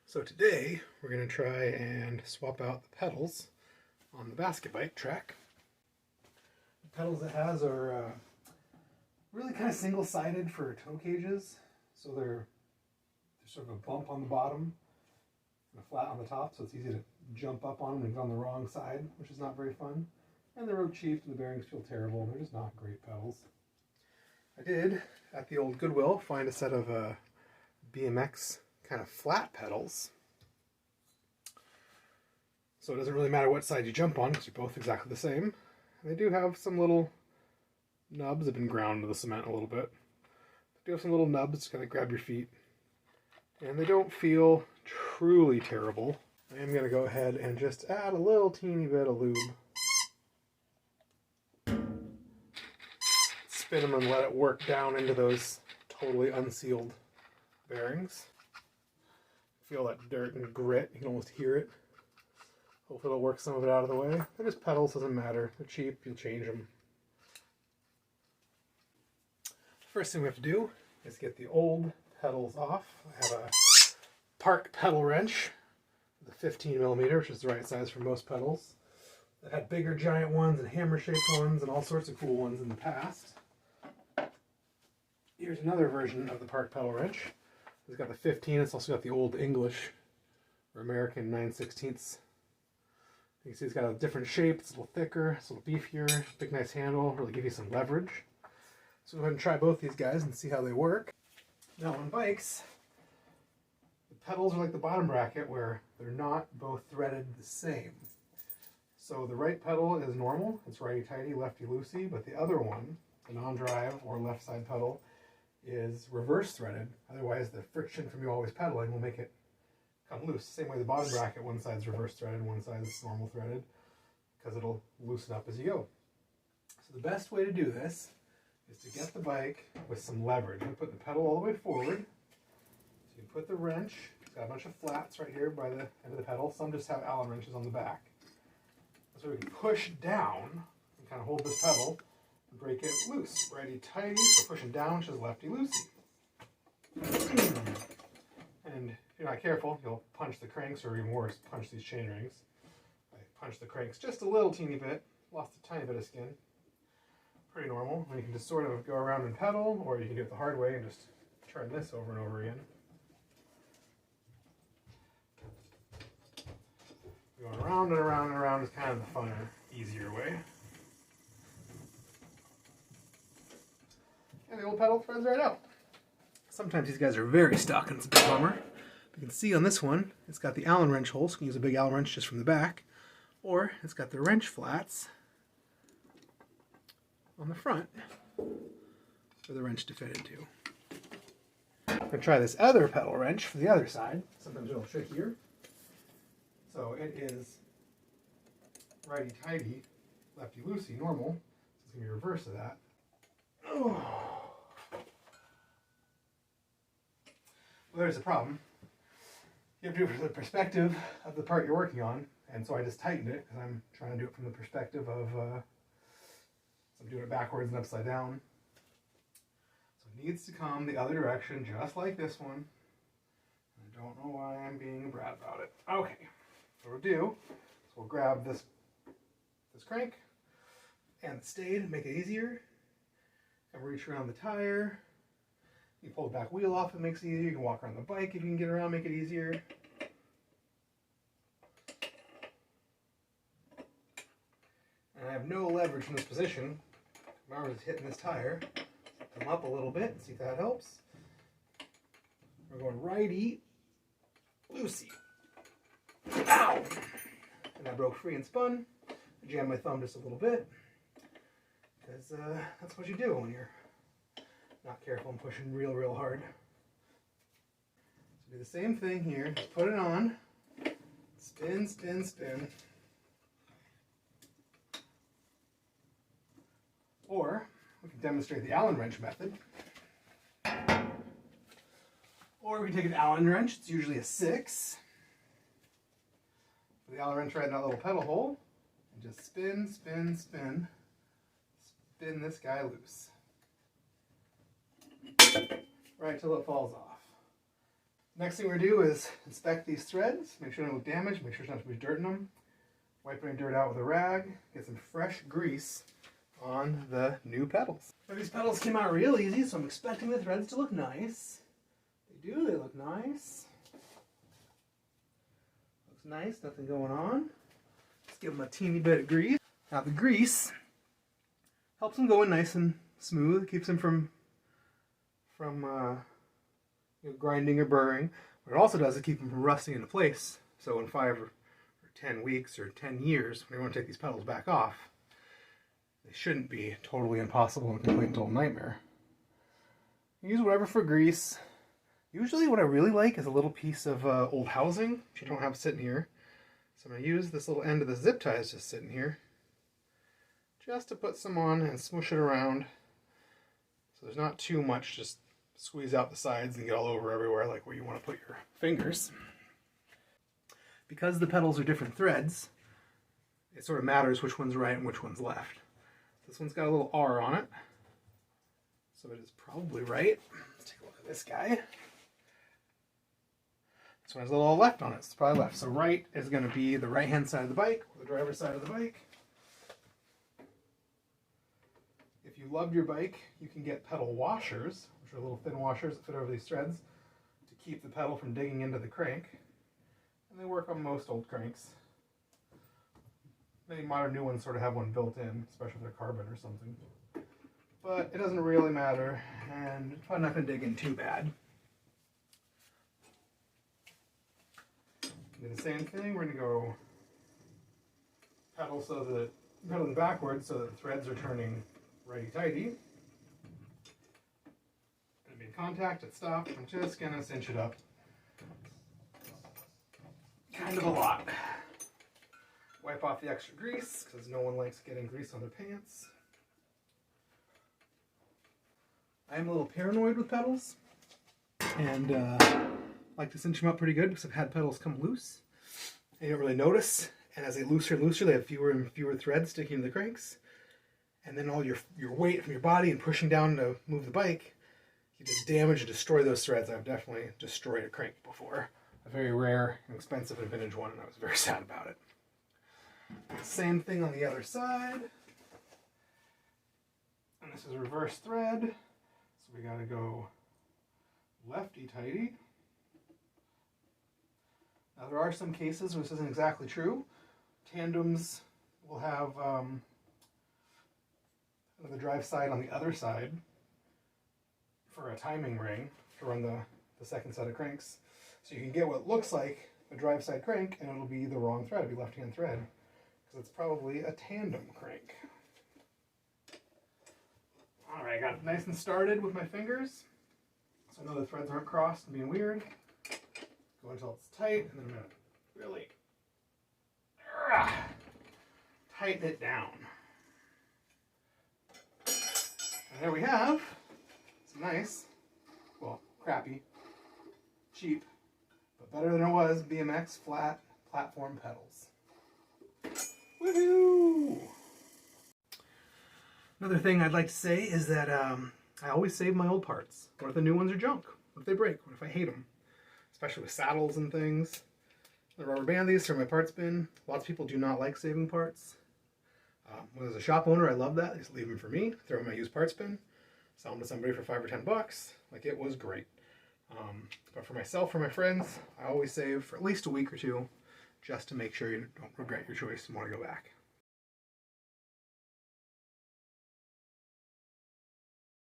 So today we're going to try and swap out the pedals on the basket bike track. The pedals it has are really kind of single-sided for toe cages, so they're sort of a bump on the bottom and a flat on the top, so it's easy to jump up on them and get on the wrong side, which is not very fun. And they're road chiefed and the bearings feel terrible. They're just not great pedals. I did, at the old Goodwill, find a set of BMX kind of flat pedals. So it doesn't really matter what side you jump on because they're both exactly the same. They do have some little nubs that have been ground to the cement a little bit. They do have some little nubs to kind of grab your feet. And they don't feel truly terrible. I am going to go ahead and just add a little teeny bit of lube. Spin them and let it work down into those totally unsealed bearings. Feel that dirt and grit, you can almost hear it. Hopefully it'll work some of it out of the way. They're just pedals, doesn't matter. They're cheap, you'll change them. First thing we have to do is get the old pedals off. I have a Park pedal wrench, the 15mm, which is the right size for most pedals. I've had bigger giant ones and hammer-shaped ones and all sorts of cool ones in the past. Here's another version of the Park pedal wrench. It's got the 15, it's also got the old English or American 9/16. You can see it's got a different shape, it's a little thicker, it's a little beefier, big nice handle, really give you some leverage. So go ahead and try both these guys and see how they work. Now on bikes, the pedals are like the bottom bracket where they're not both threaded the same. So the right pedal is normal, it's righty-tighty, lefty-loosey, but the other one, the non-drive or left side pedal, is reverse threaded. Otherwise the friction from you always pedaling will make it come loose. Same way the bottom bracket, one side's reverse threaded, one side's normal threaded, because it'll loosen up as you go. So the best way to do this is to get the bike with some leverage. We put the pedal all the way forward. So you put the wrench, it's got a bunch of flats right here by the end of the pedal. Some just have Allen wrenches on the back. So we can push down and kind of hold this pedal and break it loose. Righty-tighty, so pushing down, which is lefty-loosey. And if you're not careful, you'll punch the cranks, or even worse, punch these chain rings. I punched the cranks just a little teeny bit, lost a tiny bit of skin. Pretty normal. And you can just sort of go around and pedal, or you can do it the hard way and just turn this over and over again. Going around and around and around is kind of the funner, easier way. And the old pedal threads right out. Sometimes these guys are very stuck and it's a big bummer. You can see on this one, it's got the Allen wrench hole, so you can use a big Allen wrench just from the back. Or it's got the wrench flats on the front for the wrench to fit into. I'm going to try this other pedal wrench for the other side. Sometimes a little trickier. So it is righty-tighty, lefty-loosey, normal. So it's going to be reverse of that. Oh. Well, there's a problem. You have to do it from the perspective of the part you're working on, and so I just tightened it because I'm trying to do it from the perspective of, so I'm doing it backwards and upside down. So it needs to come the other direction, just like this one. I don't know why I'm being a brat about it. Okay, so what we'll do is we'll grab this crank and the stay to make it easier, and reach around the tire. You pull the back wheel off, it makes it easier. You can walk around the bike if you can get around, make it easier. And I have no leverage in this position. My arm is hitting this tire. Come up a little bit and see if that helps. We're going righty, loosey. Ow! And I broke free and spun. I jammed my thumb just a little bit. Because that's what you do when you're not careful and pushing real hard. So do the same thing here. Just put it on. Spin, spin, spin. Or we can demonstrate the Allen wrench method. Or we can take an Allen wrench. It's usually a 6. Put the Allen wrench right in that little pedal hole. And just spin, spin, spin. Spin this guy loose. Right till it falls off. Next thing we're going to do is inspect these threads, make sure they don't look damaged, make sure there's not too much dirt in them. Wipe any dirt out with a rag, get some fresh grease on the new pedals. Now, these pedals came out real easy, so I'm expecting the threads to look nice. They do, they look nice. Looks nice, nothing going on. Let's give them a teeny bit of grease. Now the grease helps them go in nice and smooth, keeps them from grinding or burring. What it also does is keep them from rusting into place. So in 5 or 10 weeks or 10 years, when you want to take these pedals back off, they shouldn't be totally impossible and complete total nightmare. Use whatever for grease. Usually what I really like is a little piece of old housing, which you don't have sitting here. So I'm going to use this little end of the zip ties just sitting here, just to put some on and smoosh it around. So there's not too much, just squeeze out the sides and get all over everywhere like where you want to put your fingers. Because the pedals are different threads, it sort of matters which one's right and which one's left. This one's got a little R on it, so it is probably right. Let's take a look at this guy. This one has a little left on it, so it's probably left. So right is going to be the right-hand side of the bike, or the driver's side of the bike. If you loved your bike, you can get pedal washers, which are little thin washers that fit over these threads to keep the pedal from digging into the crank. And they work on most old cranks. Many modern new ones sort of have one built in, especially if they're carbon or something. But it doesn't really matter, and it's probably not going to dig in too bad. Do the same thing, we're going to go pedaling backwards so that the threads are turning righty-tighty. Going to be in contact at stop. I'm just going to cinch it up. Kind of a lot. Wipe off the extra grease, because no one likes getting grease on their pants. I am a little paranoid with pedals, and like to cinch them up pretty good because I've had pedals come loose. And you don't really notice, and as they looser and looser, they have fewer and fewer threads sticking to the cranks. And then all your weight from your body and pushing down to move the bike, you just damage and destroy those threads. I've definitely destroyed a crank before. A very rare and expensive and vintage one, and I was very sad about it. Same thing on the other side. And this is a reverse thread, so we gotta go lefty-tighty. Now there are some cases where this isn't exactly true. Tandems will have the drive side on the other side for a timing ring to run the second set of cranks. So you can get what looks like a drive side crank, and it'll be the wrong thread, it'll be left-hand thread, because it's probably a tandem crank. Alright, I got it nice and started with my fingers, so I know the threads aren't crossed and being weird. Go until it's tight, and then I'm going to really tighten it down. And there we have some nice, well, crappy, cheap, but better than it was BMX flat platform pedals. Woohoo! Another thing I'd like to say is that I always save my old parts. What if the new ones are junk? What if they break? What if I hate them? Especially with saddles and things. The rubber band these for my parts bin. Lots of people do not like saving parts. When I was a shop owner, I loved that. I used to leave them for me, throw them in my used parts bin, sell them to somebody for $5 or $10. Like, it was great. But for myself, for my friends, I always save for at least a week or two, just to make sure you don't regret your choice and want to go back.